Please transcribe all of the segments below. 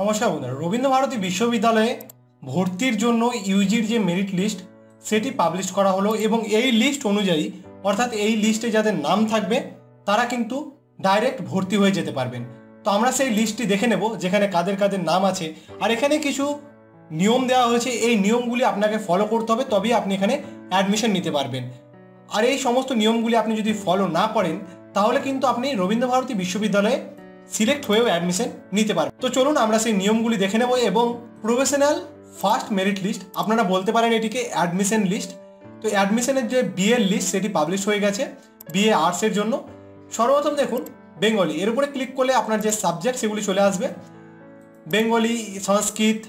নমস্কার বন্ধুরা, রবীন্দ্রভারতী বিশ্ববিদ্যালয়ে ভর্তির জন্য ইউজির যে মেরিট লিস্ট সেটি পাবলিশ করা হলো এবং এই লিস্ট অনুযায়ী অর্থাৎ এই লিস্টে যাদের নাম থাকবে তারা কিন্তু ডাইরেক্ট ভর্তি হয়ে যেতে পারবেন। তো আমরা সেই লিস্টটি দেখে নেব যেখানে কাদের কাদের নাম আছে, আর এখানে কিছু নিয়ম দেওয়া হয়েছে। এই নিয়মগুলি আপনাকে ফলো করতে হবে, তবেই আপনি এখানে অ্যাডমিশন নিতে পারবেন। আর এই সমস্ত নিয়মগুলি আপনি যদি ফলো না করেন তাহলে কিন্তু আপনি রবীন্দ্রভারতী বিশ্ববিদ্যালয়ে সিলেক্ট হয়েও অ্যাডমিশন নিতে পারবেন। তো চলুন আমরা সেই নিয়মগুলি দেখে নেব। এবং প্রফেশনাল ফার্স্ট মেরিট লিস্ট, আপনারা বলতে পারেন এটিকে অ্যাডমিশন লিস্ট। তো অ্যাডমিশনের যে বিএ লিস্ট সেটি পাবলিশ হয়ে গেছে বিএ আর্টসের জন্য। সর্বপ্রথম দেখুন বেঙ্গলি, এর উপরে ক্লিক করলে আপনার যে সাবজেক্ট সেগুলি চলে আসবে। বেঙ্গলি, সংস্কৃত,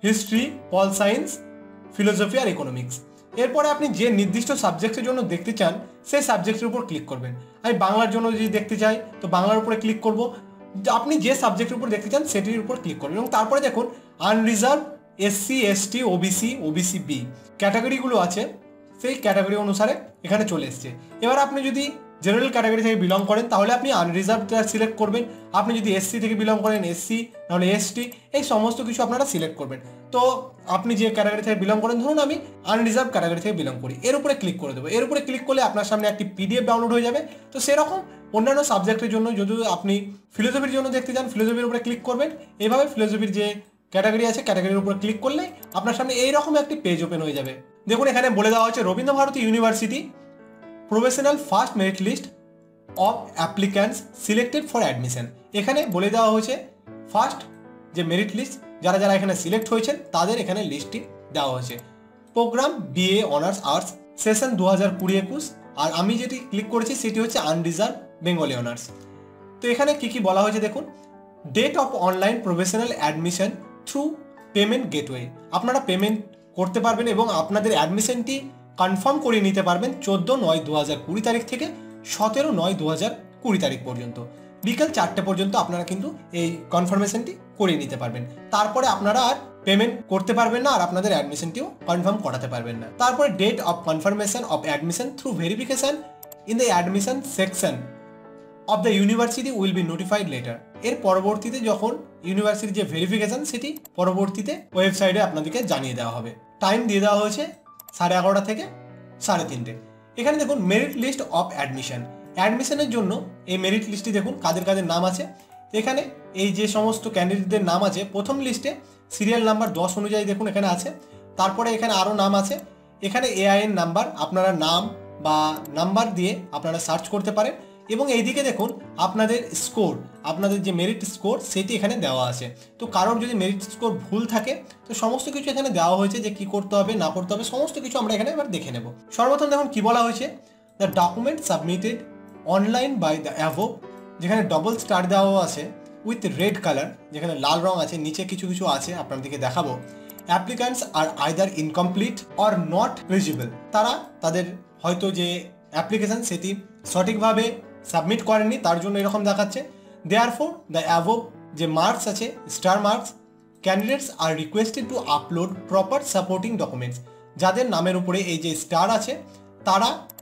হিস্ট্রি, পল সায়েন্স, ফিলোসফি আর ইকোনমিক্স। এরপরে আপনি যে নির্দিষ্ট সাবজেক্টের জন্য দেখতে চান সেই সাবজেক্টের উপর ক্লিক করবেন। আমি বাংলার জন্য যদি দেখতে চাই তো বাংলার উপরে ক্লিক করব। আপনি যে সাবজেক্টের উপর দেখতে চান সেটির উপর ক্লিক করবেন এবং তারপরে দেখুন unreserved, SC, ST, OBC, OBC B ক্যাটাগরিগুলো আছে, সেই ক্যাটাগরি অনুসারে এখানে চলে এসছে। এবার আপনি যদি জেনারেল ক্যাটাগরি থেকে বিলং করেন তাহলে আপনি আনরিজার্ভটা সিলেক্ট করবেন। আপনি যদি এসসি থেকে বিলং করেন এসসি, নাহলে এসটি, এই সমস্ত কিছু আপনারা সিলেক্ট করবেন। তো আপনি যে ক্যাটাগরি থেকে বিলং করেন, ধরুন আমি আনরিজার্ভ ক্যাটাগরি থেকে বিলং করি, এর উপরে ক্লিক করে দেবো। এর উপরে ক্লিক করলে আপনার সামনে একটি পিডিএফ ডাউনলোড হয়ে যাবে। তো সেরকম অন্যান্য সাবজেক্টের জন্য যদি আপনি ফিলোসফির জন্য দেখতে চান ফিলোসফির উপরে ক্লিক করবেন। এইভাবে ফিলোসফির যে ক্যাটাগরি আছে ক্যাটাগরির উপরে ক্লিক করলে আপনার সামনে এইরকম একটি পেজ ওপেন হয়ে যাবে। দেখুন এখানে বলে দেওয়া হচ্ছে Rabindra Bharati university professional first merit list of applicants selected for admission. এখানে বলে দেওয়া হয়েছে ফার্স্ট যে মেরিট লিস্ট যারা যারা এখানে সিলেক্ট হয়েছেন তাদের এখানে লিস্টটি দেওয়া হয়েছে। Program BA honours arts, session 2020-21। আর আমি যেটি ক্লিক করেছি সেটি হচ্ছে আনরিজার্ভ বেঙ্গলি অনার্স। তো এখানে কি কি বলা হয়েছে দেখুন। Date of online professional admission through payment gateway, আপনারা পেমেন্ট করতে পারবেন এবং আপনাদের অ্যাডমিশনটি কনফার্ম করে নিতে পারবেন 14/9/2020 তারিখ থেকে 17/9/2020 তারিখ পর্যন্ত। বিকেল 4টে পর্যন্ত আপনারা কিন্তু এই কনফার্মেশনটি করে নিতে পারবেন। তারপরে আপনারা আর পেমেন্ট করতে পারবেন না আর আপনাদের অ্যাডমিশনটিও কনফার্ম করাতে পারবেন না। তারপরে date of confirmation of admission through verification in the admission section of the university will be notified later. এর পরবর্তীতে যখন ইউনিভার্সিটির যে ভেরিফিকেশন সেটি পরবর্তীতে ওয়েবসাইটে আপনাদেরকে জানিয়ে দেওয়া হবে। টাইম দিয়ে দেওয়া হয়েছে 11:30 থেকে 3:30। এখানে দেখুন মেরিট লিস্ট অফ অ্যাডমিশন। অ্যাডমিশনের জন্য এই মেরিট লিস্টটি দেখুন কাদের কাদের নাম আছে। এখানে এই যে সমস্ত ক্যান্ডিডেটদের নাম আছে প্রথম লিস্টে সিরিয়াল নাম্বার 10 অনুযায়ী দেখুন এখানে আছে। তারপরে এখানে আরও নাম আছে। এখানে এআইএন নাম্বার, আপনারা নাম বা নাম্বার দিয়ে আপনারা সার্চ করতে পারেন। এবং এইদিকে দেখুন আপনাদের স্কোর, আপনাদের যে মেরিট স্কোর সেটি এখানে দেওয়া আছে। তো কারোর যদি মেরিট স্কোর ভুল থাকে তো সমস্ত কিছু এখানে দেওয়া হয়েছে যে কি করতে হবে না করতে হবে, সমস্ত কিছু আমরা এখানে এবার দেখে নেব। সর্বপ্রথম দেখুন কি বলা হয়েছে, the document submitted online by the above, যেখানে ডবল স্টার দেওয়া আছে উইথ রেড কালার, যেখানে লাল রং আছে, নিচে কিছু কিছু আছে আপনাদেরকে দেখাবো। Applicants are either incomplete or not eligible, তারা তাদের হয়তো যে অ্যাপ্লিকেশন সেটি সঠিকভাবে সাবমিট করেননি তার জন্য এরকম দেখাচ্ছে। দেয়ারফর দ্য অ্যাভোভ যে মার্কস আছে star marks, candidates are requested to upload proper supporting documents. যাদের নামের উপরে এই যে স্টার আছে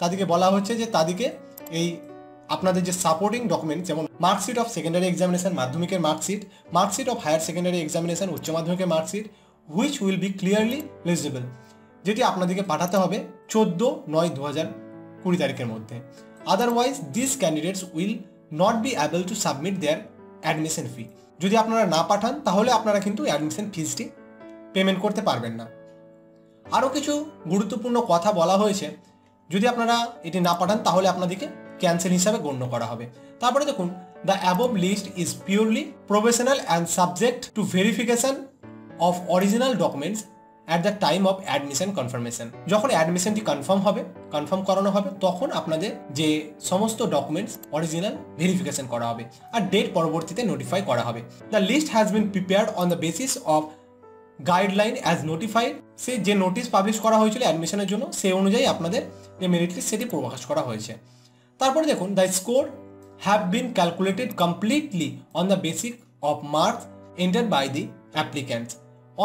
তাদেরকে বলা হচ্ছে যে তাদেরকে এই আপনাদের যে সাপোর্টিং ডকুমেন্ট, যেমন মার্কশিট অফ সেকেন্ডারি এক্সামিনেশন, মাধ্যমিকের marksheet, marksheet of higher secondary examination, উচ্চ মাধ্যমিকের marksheet, which will be clearly legible, যেটি আপনাদেরকে পাঠাতে হবে 14/9/2020 তারিখের মধ্যে। Otherwise this candidates will not be able to submit their admission fee. যদি আপনারা না পাঠান তাহলে আপনারা কিন্তু অ্যাডমিশন ফিজটি পেমেন্ট করতে পারবেন না। আরও কিছু গুরুত্বপূর্ণ কথা বলা হয়েছে, যদি আপনারা এটি না পাঠান তাহলে আপনাদেরকে ক্যান্সেল হিসাবে গণ্য করা হবে। তারপরে দেখুন the above list is purely professional and subject to verification of original documents at the time of admission confirmation. যখন অ্যাডমিশনটি কনফার্ম করানো হবে তখন আপনাদের যে সমস্ত ডকুমেন্টস অরিজিনাল ভেরিফিকেশন করা হবে আর ডেট পরবর্তীতে নোটিফাই করা হবে। The list has been prepared on the basis of guideline as notified. সে যে নোটিশ পাবলিশ করা হয়েছিল অ্যাডমিশনের জন্য সেই অনুযায়ী আপনাদের যে মেরিট লিস্ট সেটি প্রকাশ করা হয়েছে। তারপরে দেখুন the score have been calculated completely on the basic of marks entered by the applicants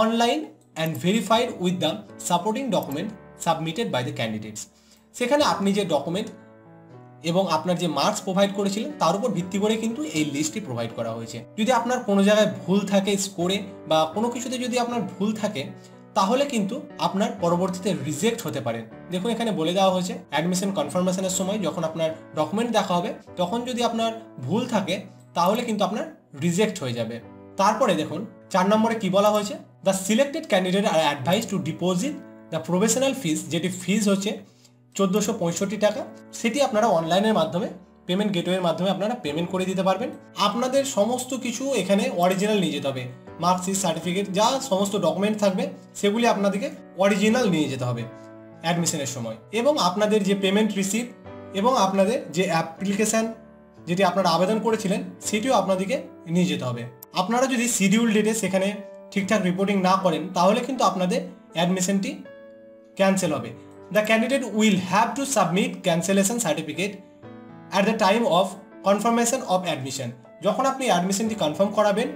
online and verified with the supporting document submitted by the candidates। সেখানে আপনি যে ডকুমেন্ট এবং আপনার যে মার্কস প্রোভাইড করেছিলেন তার উপর ভিত্তি করে কিন্তু এই লিস্টটি প্রোভাইড করা হয়েছে। যদি আপনার কোনো জায়গায় ভুল থাকে স্কোরে বা কোনো কিছুতে যদি আপনার ভুল থাকে তাহলে কিন্তু আপনার পরবর্তীতে রিজেক্ট হতে পারেন। দেখুন এখানে বলে দেওয়া হয়েছে অ্যাডমিশন কনফার্মেশনের সময় যখন আপনার ডকুমেন্ট দেখা হবে তখন যদি আপনার ভুল থাকে তাহলে কিন্তু আপনার রিজেক্ট হয়ে যাবে। তারপরে দেখুন 4 নম্বরে কি বলা হয়েছে, the selected candidate are advised to deposit the professional fees, যেটি ফিস হচ্ছে 1465 টাকা, সেটি আপনারা অনলাইনের মাধ্যমে পেমেন্ট গেটওয়ের মাধ্যমে আপনারা পেমেন্ট করে দিতে পারবেন। আপনাদের সমস্ত কিছু এখানে অরিজিনাল নিয়ে যেতে হবে, মার্কশিট, সার্টিফিকেট, যা সমস্ত ডকুমেন্ট থাকবে সেগুলি আপনাদেরকে অরিজিনাল নিয়ে যেতে হবে অ্যাডমিশনের সময়। এবং আপনাদের যে পেমেন্ট রিসিপ্ট এবং আপনাদের যে অ্যাপ্লিকেশান যেটি আপনারা আবেদন করেছিলেন সেটিও আপনাদেরকে নিয়ে যেতে হবে। আপনারা যদি শিডিউল ডেটে সেখানে ঠিকঠাক রিপোর্টিং না করেন তাহলে কিন্তু আপনাদের অ্যাডমিশনটি ক্যান্সেল হবে। The candidate will have to submit cancellation certificate at the time of confirmation of admission. যখন আপনি অ্যাডমিশনটি কনফার্ম করাবেন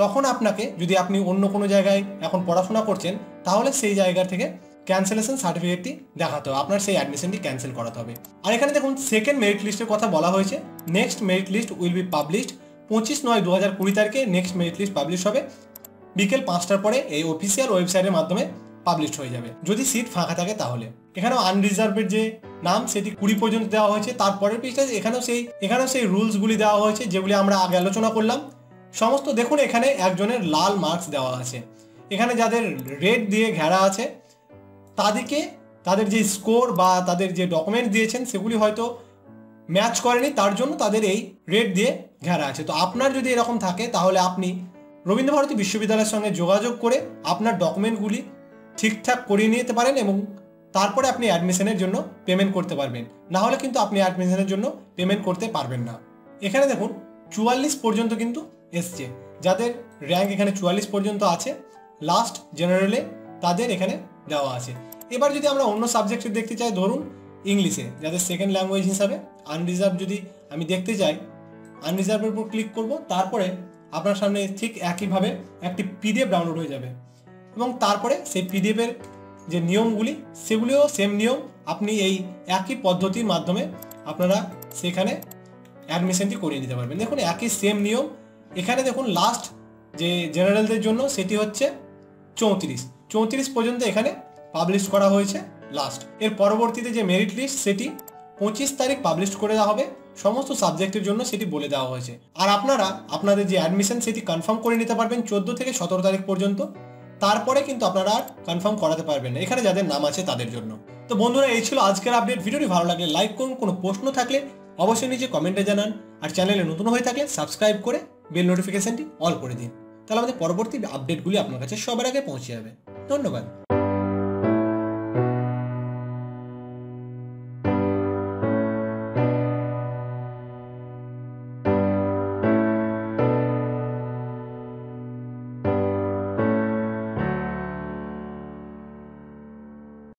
তখন আপনাকে, যদি আপনি অন্য কোনো জায়গায় এখন পড়াশোনা করছেন তাহলে সেই জায়গা থেকে ক্যান্সেলেশন সার্টিফিকেটটি দেখাতে হবে, আপনার সেই অ্যাডমিশনটি ক্যান্সেল করাতে হবে। আর এখানে দেখুন সেকেন্ড মেরিট লিস্টের কথা বলা হয়েছে। Next merit list will be published 25/9/2020 তারিখে নেক্সট মেরিট লিস্ট পাবলিশ হবে। বিকেল 5টার পরে এই অফিসিয়াল ওয়েবসাইটের মাধ্যমে পাবলিশ হয়ে যাবে, যদি সিট ফাঁকা থাকে তাহলে। এখানেও আনরিজার্ভের যে নাম সেটি 20 পর্যন্ত দেওয়া হয়েছে। তারপরের পৃষ্ঠায় এখানেও সেই রুলসগুলি দেওয়া হয়েছে যেগুলি আমরা আগে আলোচনা করলাম সমস্ত। দেখুন এখানে একজনের লাল মার্কস দেওয়া আছে, এখানে যাদের রেড দিয়ে ঘেরা আছে তাদেরকে তাদের যে স্কোর বা তাদের যে ডকুমেন্ট দিয়েছেন সেগুলি হয়তো ম্যাচ করেনি, তার জন্য তাদের এই রেড দিয়ে ঘেরা আছে। তো আপনার যদি এরকম থাকে তাহলে আপনি রবীন্দ্রভারতী বিশ্ববিদ্যালয়ের সঙ্গে যোগাযোগ করে আপনার ডকুমেন্টগুলি ঠিকঠাক করিয়ে নিতে পারেন এবং তারপরে আপনি অ্যাডমিশনের জন্য পেমেন্ট করতে পারবেন। না হলে কিন্তু আপনি অ্যাডমিশনের জন্য পেমেন্ট করতে পারবেন না। এখানে দেখুন 44 পর্যন্ত কিন্তু এসছে, যাদের র্যাঙ্ক এখানে 44 পর্যন্ত আছে লাস্ট জেনারেলে তাদের এখানে দেওয়া আছে। এবার যদি আমরা অন্য সাবজেক্টে দেখতে চাই, ধরুন ইংলিশে যাদের সেকেন্ড ল্যাঙ্গুয়েজ হিসাবে আনরিজার্ভ যদি আমি দেখতে চাই, আনরিজার্ভের উপর ক্লিক করব, তারপরে আপনার সামনে ঠিক একইভাবে একটি পিডিএফ ডাউনলোড হয়ে যাবে এবং তারপরে সেই পিডিএফের যে নিয়মগুলি সেগুলিও সেম নিয়ম, আপনি এই একই পদ্ধতির মাধ্যমে আপনারা সেখানে অ্যাডমিশনটি করিয়ে নিতে পারবেন। দেখুন একই সেম নিয়ম। এখানে দেখুন লাস্ট যে জেনারেলদের জন্য সেটি হচ্ছে 34 পর্যন্ত এখানে পাবলিশ করা হয়েছে লাস্ট। এর পরবর্তীতে যে মেরিট লিস্ট সেটি 25 তারিখ পাবলিশ করে দেওয়া হবে, সমস্ত সাবজেক্টের জন্য সেটি বলে দেওয়া হয়েছে। আর আপনারা আপনাদের যে অ্যাডমিশন সেটি কনফার্ম করে নিতে পারবেন 14 থেকে 17 তারিখ পর্যন্ত, তারপরে কিন্তু আপনারা আর কনফার্ম করাতে পারবেন না, এখানে যাদের নাম আছে তাদের জন্য। তো বন্ধুরা এই ছিল আজকের আপডেট। ভিডিওটি ভালো লাগলে লাইক করুন, কোনো প্রশ্ন থাকলে অবশ্যই নিচে কমেন্টে জানান, আর চ্যানেলে নতুন হয়ে থাকলে সাবস্ক্রাইব করে বেল নোটিফিকেশনটি অল করে দিন, তাহলে আমাদের পরবর্তী আপডেটগুলি আপনার কাছে সবার আগে পৌঁছে যাবে। ধন্যবাদ।